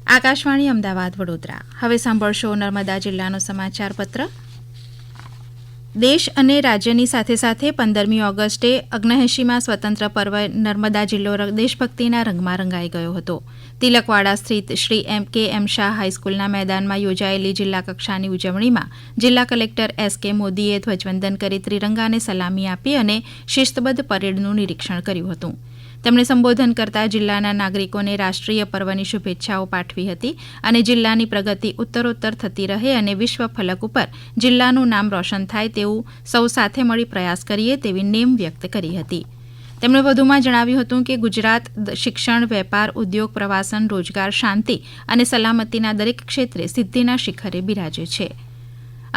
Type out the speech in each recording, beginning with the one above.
આકાશવાણી અમદાવાદ વડોદરા. હવે સાંભળશો નર્મદા જિલ્લાનો સમાચાર પત્ર. દેશ અને રાજ્યની સાથે સાથે 15મી ઓગસ્ટે 79માં સ્વતંત્ર પર્વ નર્મદા જિલ્લો દેશભક્તિના રંગમાં રંગાઈ ગયો હતો. તિલકવાડા સ્થિત શ્રી એમ શાહ હાઈસ્કૂલના મેદાનમાં યોજાયેલી જિલ્લા કક્ષાની ઉજવણીમાં જિલ્લા કલેક્ટર એસ.કે. મોદીએ ધ્વજવંદન કરી ત્રિરંગાને સલામી આપી અને શિસ્તબદ્ધ પરેડનું નિરીક્ષણ કર્યું હતું. તેમણે સંબોધન કરતા જિલ્લાના નાગરિકોને રાષ્ટ્રીય પર્વની શુભેચ્છાઓ પાઠવી હતી અને જિલ્લાની પ્રગતિ ઉત્તરોત્તર થતી રહે અને વિશ્વ ફલક ઉપર જિલ્લાનું નામ રોશન થાય તેવું સૌ સાથે મળી પ્રયાસ કરીએ તેવી નેમ વ્યક્ત કરી હતી. તેમણે વધુમાં જણાવ્યું હતું કે ગુજરાત શિક્ષણ, વેપાર, ઉદ્યોગ, પ્રવાસન, રોજગાર, શાંતિ અને સલામતીના દરેક ક્ષેત્રે સિદ્ધિના શિખરે બિરાજે છે.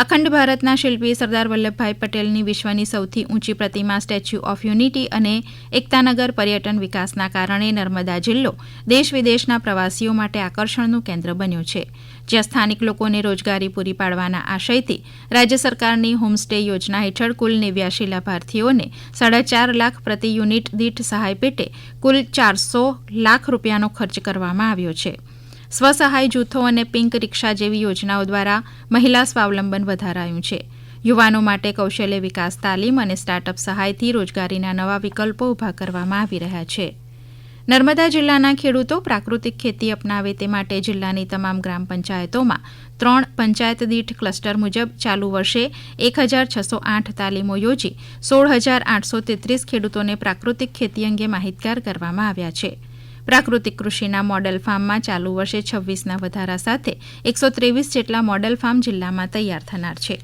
અખંડ ભારતના શિલ્પી સરદાર વલ્લભભાઈ પટેલની વિશ્વની સૌથી ઊંચી પ્રતિમા સ્ટેચ્યુ ઓફ યુનિટી અને એકતાનગર પર્યટન વિકાસના કારણે નર્મદા જિલ્લો દેશ વિદેશના પ્રવાસીઓ માટે આકર્ષણનું કેન્દ્ર બન્યો છે. જ્યાં સ્થાનિક લોકોને રોજગારી પૂરી પાડવાના આશયથી રાજ્ય સરકારની હોમસ્ટે યોજના હેઠળ કુલ 89 લાભાર્થીઓને 4.5 લાખ પ્રતિ યુનિટ દીઠ સહાય પેટે કુલ 400 લાખ રૂપિયાનો ખર્ચ કરવામાં આવ્યો છે. સ્વસહાય જૂથો અને પિંક રિક્ષા જેવી યોજનાઓ દ્વારા મહિલા સ્વાવલંબન વધારાયું છે. યુવાનો માટે કૌશલ્ય વિકાસ તાલીમ અને સ્ટાર્ટઅપ સહાયથી રોજગારીના નવા વિકલ્પો ઊભા કરવામાં આવી રહ્યા છે. નર્મદા જિલ્લાના ખેડૂતો પ્રાકૃતિક ખેતી અપનાવે તે માટે જિલ્લાની તમામ ગ્રામ પંચાયતોમાં 3 પંચાયત દીઠ ક્લસ્ટર મુજબ ચાલુ વર્ષે 1608 તાલીમો યોજી 16833 ખેડૂતોને પ્રાકૃતિક ખેતી અંગે માહિતગાર કરવામાં આવ્યા છે. પ્રાકૃતિક કૃષિના મોડેલ ફાર્મમાં ચાલુ વર્ષે 26ના વધારા સાથે 123 જેટલા મોડેલ ફાર્મ જિલ્લામાં તૈયાર થનાર છે.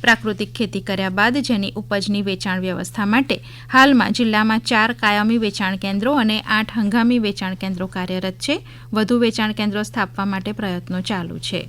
પ્રાકૃતિક ખેતી કર્યા બાદ જેની ઉપજની વેચાણ વ્યવસ્થા માટે હાલમાં જિલ્લામાં 4 કાયમી વેચાણ કેન્દ્રો અને 8 હંગામી વેચાણ કેન્દ્રો કાર્યરત છે. વધુ વેચાણ કેન્દ્રો સ્થાપવા માટે પ્રયત્નો ચાલુ છે.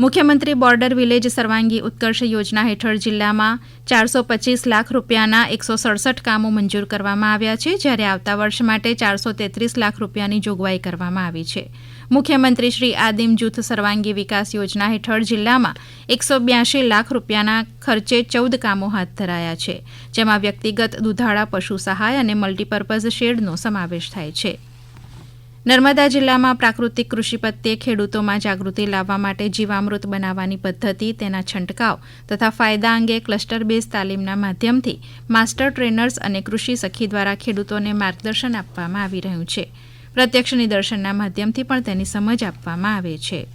મુખ્યમંત્રી બોર્ડર વિલેજ સર્વાંગી ઉત્કર્ષ યોજના હેઠળ જિલ્લામાં 425 લાખ રૂપિયાના 167 કામો મંજૂર કરવામાં આવ્યા છે, જ્યારે આવતા વર્ષ માટે 433 લાખ રૂપિયાની જોગવાઈ કરવામાં આવી છે. મુખ્યમંત્રી શ્રી આદિમ જૂથ સર્વાંગી વિકાસ યોજના હેઠળ જિલ્લામાં 182 લાખ રૂપિયાના ખર્ચે 14 કામો હાથ ધરાયા છે, જેમાં વ્યક્તિગત દુધાળા પશુ સહાય અને મલ્ટીપર્પઝ શેડનો સમાવેશ થાય છે. નર્મદા જિલ્લામાં પ્રાકૃતિક કૃષિ પ્રત્યે ખેડૂતોમાં જાગૃતિ લાવવા માટે જીવામૃત બનાવવાની પદ્ધતિ, તેના છંટકાવ તથા ફાયદા અંગે ક્લસ્ટર બેઝ તાલીમના માધ્યમથી માસ્ટર ટ્રેનર્સ અને કૃષિ સખી દ્વારા ખેડૂતોને માર્ગદર્શન આપવામાં આવી રહ્યું છે. પ્રત્યક્ષ નિદર્શનના માધ્યમથી પણ તેની સમજ આપવામાં આવે છે.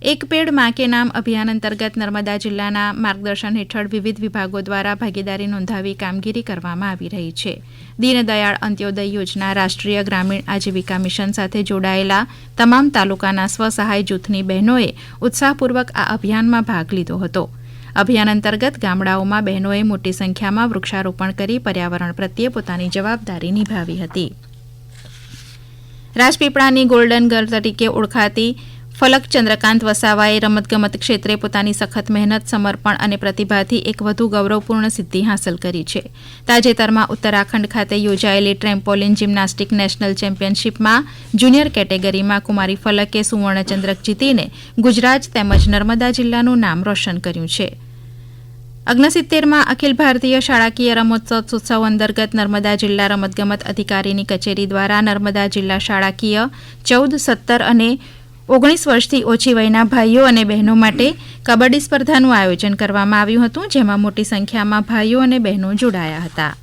એક પેડ માં કે નામ અભિયાન અંતર્ગત નર્મદા જિલ્લાના માર્ગદર્શન હેઠળ વિવિધ વિભાગો દ્વારા ભાગીદારી નોંધાવી કામગીરી કરવામાં આવી રહી છે. દીનદયાળ અંત્યોદય યોજના, રાષ્ટ્રીય ગ્રામીણ આજીવિકા મિશન સાથે જોડાયેલા તમામ તાલુકાના સ્વસહાય જૂથની બહેનોએ ઉત્સાહપૂર્વક આ અભિયાનમાં ભાગ લીધો હતો. અભિયાન અંતર્ગત ગામડાઓમાં બહેનોએ મોટી સંખ્યામાં વૃક્ષારોપણ કરી પર્યાવરણ પ્રત્યે પોતાની જવાબદારી નિભાવી હતી. રાજપીપળાની ગોલ્ડન ગર્લ તરીકે ઓળખાતી ફલક ચંદ્રકાંત વસાવાએ રમતગમત ક્ષેત્રે પોતાની સખત મહેનત, સમર્પણ અને પ્રતિભાથી એક વધુ ગૌરવપૂર્ણ સિદ્ધિ હાંસલ કરી છે. તાજેતરમાં ઉત્તરાખંડ ખાતે યોજાયેલી ટ્રેમ્પોલિન જિમ્નાસ્ટિક નેશનલ ચેમ્પિયનશિપમાં જુનિયર કેટેગરીમાં કુમારી ફલકે સુવર્ણચંદ્રક જીતીને ગુજરાત તેમજ નર્મદા જિલ્લાનું નામ રોશન કર્યું છે. 69માં અખિલ ભારતીય શાળાકીય રમતોત્સવ અંતર્ગત નર્મદા જિલ્લા રમતગમત અધિકારીની કચેરી દ્વારા નર્મદા જિલ્લા શાળાકીય 14, 17 અને 19 વર્ષથી ઓછી વયના ભાઈઓ અને બહેનો માટે કબડ્ડી સ્પર્ધાનું આયોજન કરવામાં આવ્યું હતું, જેમાં મોટી સંખ્યામાં ભાઈઓ અને બહેનો જોડાયા હતા.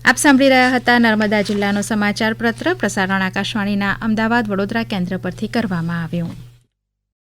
આપ સાંભળી રહ્યા હતા નર્મદા જિલ્લાનો સમાચાર પત્ર. પ્રસારણ આકાશવાણીના અમદાવાદ વડોદરા કેન્દ્ર પરથી કરવામાં આવ્યું.